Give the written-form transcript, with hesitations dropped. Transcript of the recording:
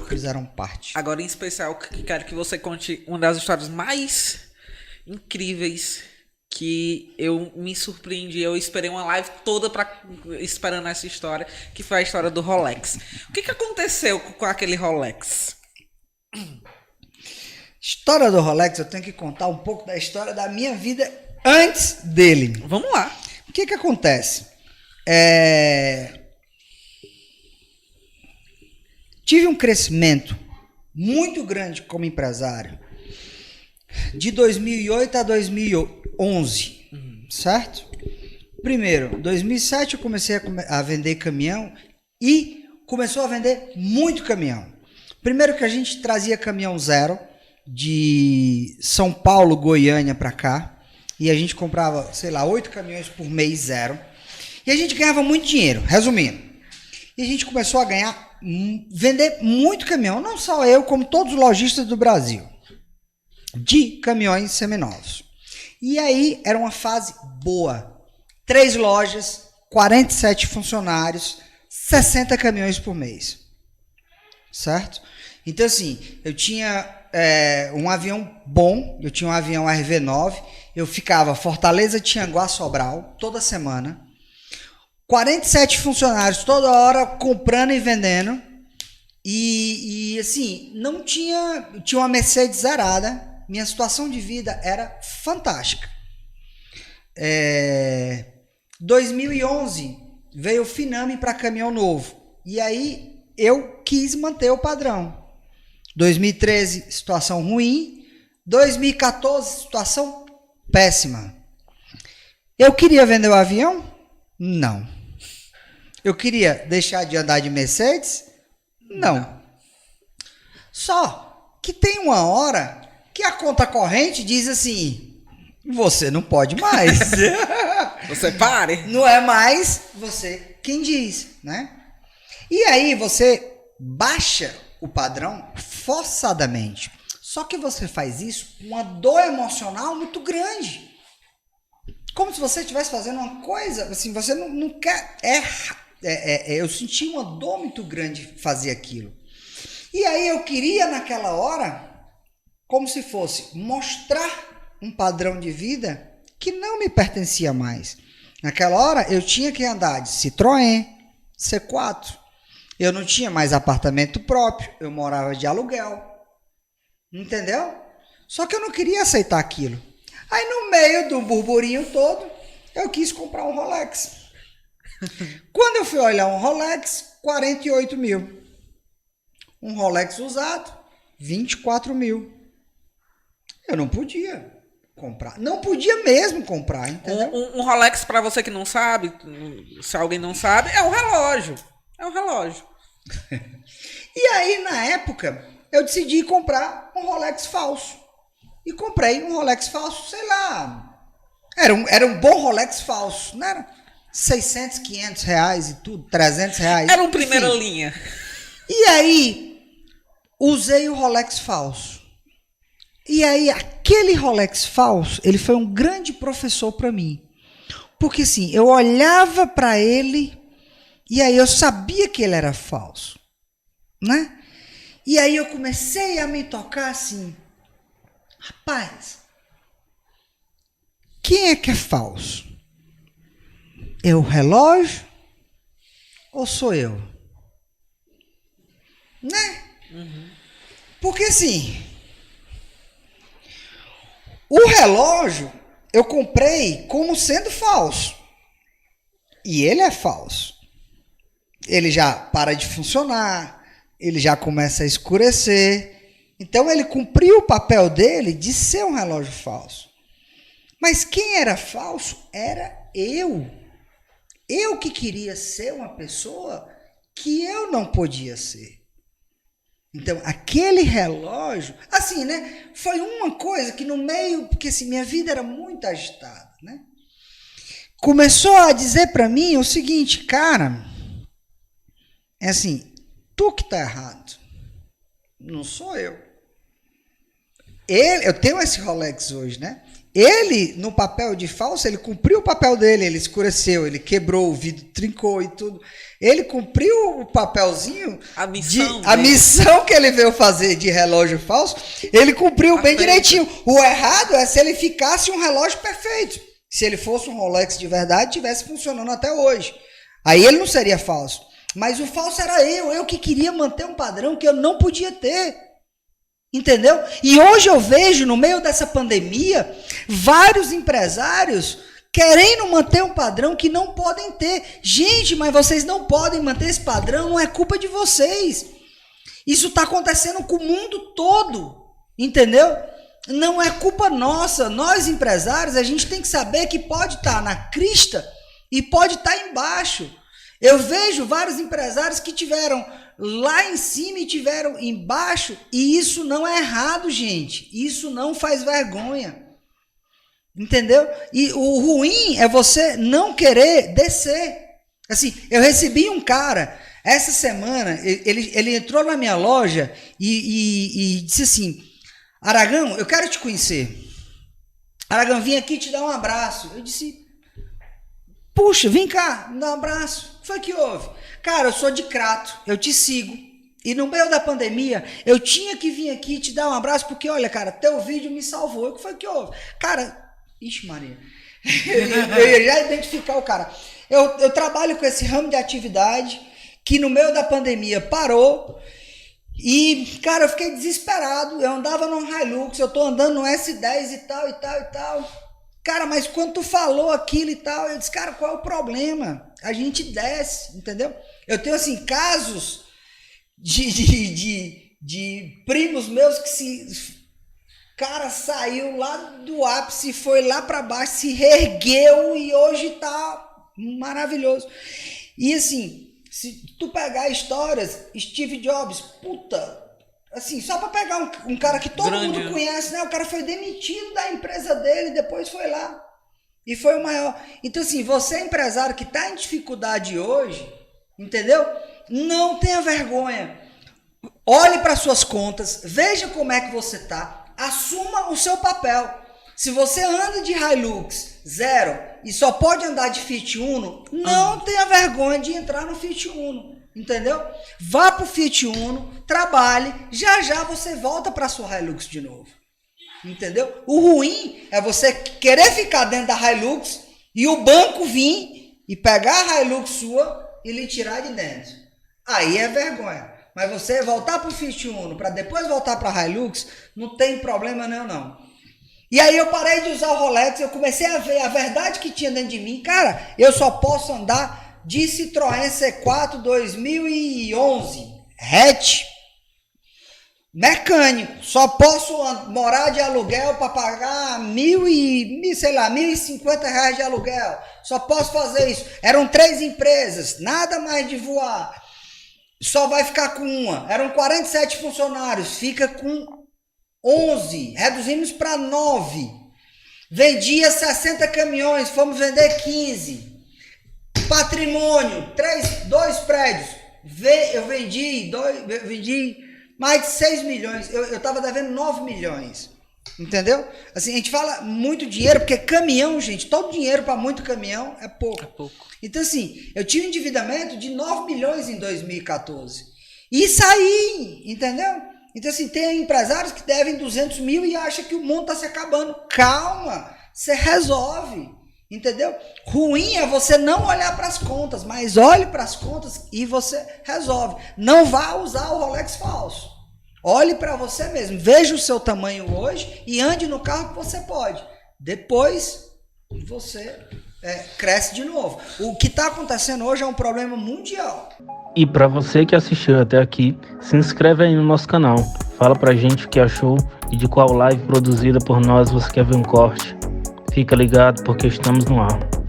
fizeram parte. Agora, em especial, quero que você conte uma das histórias mais incríveis que eu me surpreendi. Eu esperei uma live toda esperando essa história, que foi a história do Rolex. O que aconteceu com aquele Rolex? História do Rolex, eu tenho que contar um pouco da história da minha vida antes dele. Vamos lá. O que acontece? Tive um crescimento muito grande como empresário de 2008 a 2011, certo? Primeiro, em 2007 eu comecei a vender caminhão e começou a vender muito caminhão. Primeiro que a gente trazia caminhão zero de São Paulo, Goiânia para cá, e a gente comprava, 8 caminhões por mês zero, e a gente ganhava muito dinheiro, resumindo. E a gente começou a vender muito caminhão, não só eu, como todos os lojistas do Brasil, de caminhões seminovos. E aí era uma fase boa. 3 lojas, 47 funcionários, 60 caminhões por mês. Certo? Então, assim, eu tinha um avião bom, eu tinha um avião RV9, eu ficava Fortaleza, Tianguá, Sobral, toda semana. 47 funcionários toda hora comprando e vendendo. E assim, não tinha uma Mercedes zerada. Minha situação de vida era fantástica. 2011 veio o Finame para caminhão novo. E aí eu quis manter o padrão. 2013, situação ruim. 2014, situação péssima. Eu queria vender o avião? Não. Eu queria deixar de andar de Mercedes? Não. Só que tem uma hora que a conta corrente diz assim: você não pode mais. Você pare. Não é mais você quem diz, né? E aí você baixa o padrão forçadamente. Só que você faz isso com uma dor emocional muito grande. Como se você estivesse fazendo uma coisa, assim, você não quer... eu senti uma dor muito grande fazer aquilo. E aí eu queria, naquela hora, como se fosse mostrar um padrão de vida que não me pertencia mais. Naquela hora, eu tinha que andar de Citroën, C4. Eu não tinha mais apartamento próprio, eu morava de aluguel. Entendeu? Só que eu não queria aceitar aquilo. Aí, no meio do burburinho todo, eu quis comprar um Rolex. Quando eu fui olhar um Rolex, 48 mil. Um Rolex usado, 24 mil. Eu não podia comprar. Não podia mesmo comprar, entendeu? Um Rolex, para você que não sabe, se alguém não sabe, é um relógio. É um relógio. E aí, na época, eu decidi comprar um Rolex falso. E comprei um Rolex falso, sei lá. Era um bom Rolex falso, não era 600, 500 reais e tudo, 300 reais. Era um primeira linha. E aí, usei o Rolex falso. E aí, aquele Rolex falso, ele foi um grande professor para mim. Porque assim, eu olhava para ele e aí eu sabia que ele era falso, né? E aí eu comecei a me tocar assim, rapaz, quem é que é falso? É o relógio ou sou eu? Né? Uhum. Porque assim, o relógio eu comprei como sendo falso. E ele é falso. Ele já para de funcionar, ele já começa a escurecer. Então ele cumpriu o papel dele de ser um relógio falso. Mas quem era falso era eu. Eu que queria ser uma pessoa que eu não podia ser. Então, aquele relógio, assim, né? Foi uma coisa que no meio, porque assim, minha vida era muito agitada, né? Começou a dizer para mim o seguinte, cara, é assim, tu que tá errado, não sou eu. Eu tenho esse Rolex hoje, né? ele, no papel de falso, ele cumpriu o papel dele, ele escureceu, ele quebrou o vidro, trincou e tudo. Ele cumpriu o papelzinho, a missão que ele veio fazer de relógio falso, ele cumpriu bem direitinho. O errado é se ele ficasse um relógio perfeito. Se ele fosse um Rolex de verdade, estivesse funcionando até hoje. Aí ele não seria falso. Mas o falso era eu que queria manter um padrão que eu não podia ter. Entendeu? E hoje eu vejo, no meio dessa pandemia, vários empresários querendo manter um padrão que não podem ter. Gente, mas vocês não podem manter esse padrão, não é culpa de vocês. Isso está acontecendo com o mundo todo. Entendeu? Não é culpa nossa. Nós, empresários, a gente tem que saber que pode estar na crista e pode estar embaixo. Eu vejo vários empresários que tiveram lá em cima e tiveram embaixo, e isso não é errado, gente. Isso não faz vergonha. Entendeu? E o ruim é você não querer descer. Assim, eu recebi um cara, essa semana, ele entrou na minha loja e disse assim, Aragão, eu quero te conhecer. Aragão, vim aqui te dar um abraço. Eu disse, puxa, vem cá, me dá um abraço. O que foi que houve? Cara, eu sou de Crato, eu te sigo. E no meio da pandemia, eu tinha que vir aqui te dar um abraço, porque, olha, cara, teu vídeo me salvou. O que foi que houve? Cara, ixi Maria, eu ia já identificar o cara. Eu trabalho com esse ramo de atividade que no meio da pandemia parou. E, cara, eu fiquei desesperado. Eu andava no Hilux, eu tô andando no S10 e tal, e tal, e tal. Cara, mas quando tu falou aquilo e tal, eu disse, cara, qual é o problema? A gente desce, entendeu? Eu tenho, assim, casos de primos meus que se... Cara, saiu lá do ápice, foi lá pra baixo, se reergueu e hoje tá maravilhoso. E, assim, se tu pegar histórias, Steve Jobs, puta... Assim, só para pegar um cara que todo mundo conhece, né? O cara foi demitido da empresa dele, depois foi lá e foi o maior. Então, assim, você empresário que está em dificuldade hoje, entendeu? Não tenha vergonha. Olhe para suas contas, veja como é que você tá, assuma o seu papel. Se você anda de Hilux 0 e só pode andar de Fiat Uno, não tenha vergonha de entrar no Fiat Uno. Entendeu? Vá pro Fiat Uno, trabalhe, já você volta pra sua Hilux de novo. Entendeu? O ruim é você querer ficar dentro da Hilux e o banco vir e pegar a Hilux sua e lhe tirar de dentro. Aí é vergonha. Mas você voltar pro Fiat Uno para depois voltar pra Hilux, não tem problema nenhum, não. E aí eu parei de usar o Rolex, eu comecei a ver a verdade que tinha dentro de mim. Cara, eu só posso andar de Citroën C4 2011, hatch, mecânico, só posso morar de aluguel para pagar R$1.050 de aluguel, só posso fazer isso. Eram 3 empresas, nada mais de voar, só vai ficar com uma. Eram 47 funcionários, fica com 11, reduzimos para 9. Vendia 60 caminhões, fomos vender 15. Patrimônio, 2 prédios. Eu vendi mais de 6 milhões. Eu estava devendo 9 milhões. Entendeu? Assim, a gente fala muito dinheiro, porque caminhão, gente, todo dinheiro para muito caminhão é pouco. É pouco. Então, assim, eu tinha um endividamento de 9 milhões em 2014. E saí, entendeu? Então, assim, tem empresários que devem 200 mil e acham que o mundo está se acabando. Calma, você resolve. Entendeu? Ruim é você não olhar para as contas, mas olhe para as contas e você resolve. Não vá usar o Rolex falso. Olhe para você mesmo. Veja o seu tamanho hoje e ande no carro que você pode. Depois você cresce de novo. O que está acontecendo hoje é um problema mundial. E para você que assistiu até aqui, se inscreve aí no nosso canal. Fala pra gente o que achou e de qual live produzida por nós você quer ver um corte. Fica ligado porque estamos no ar.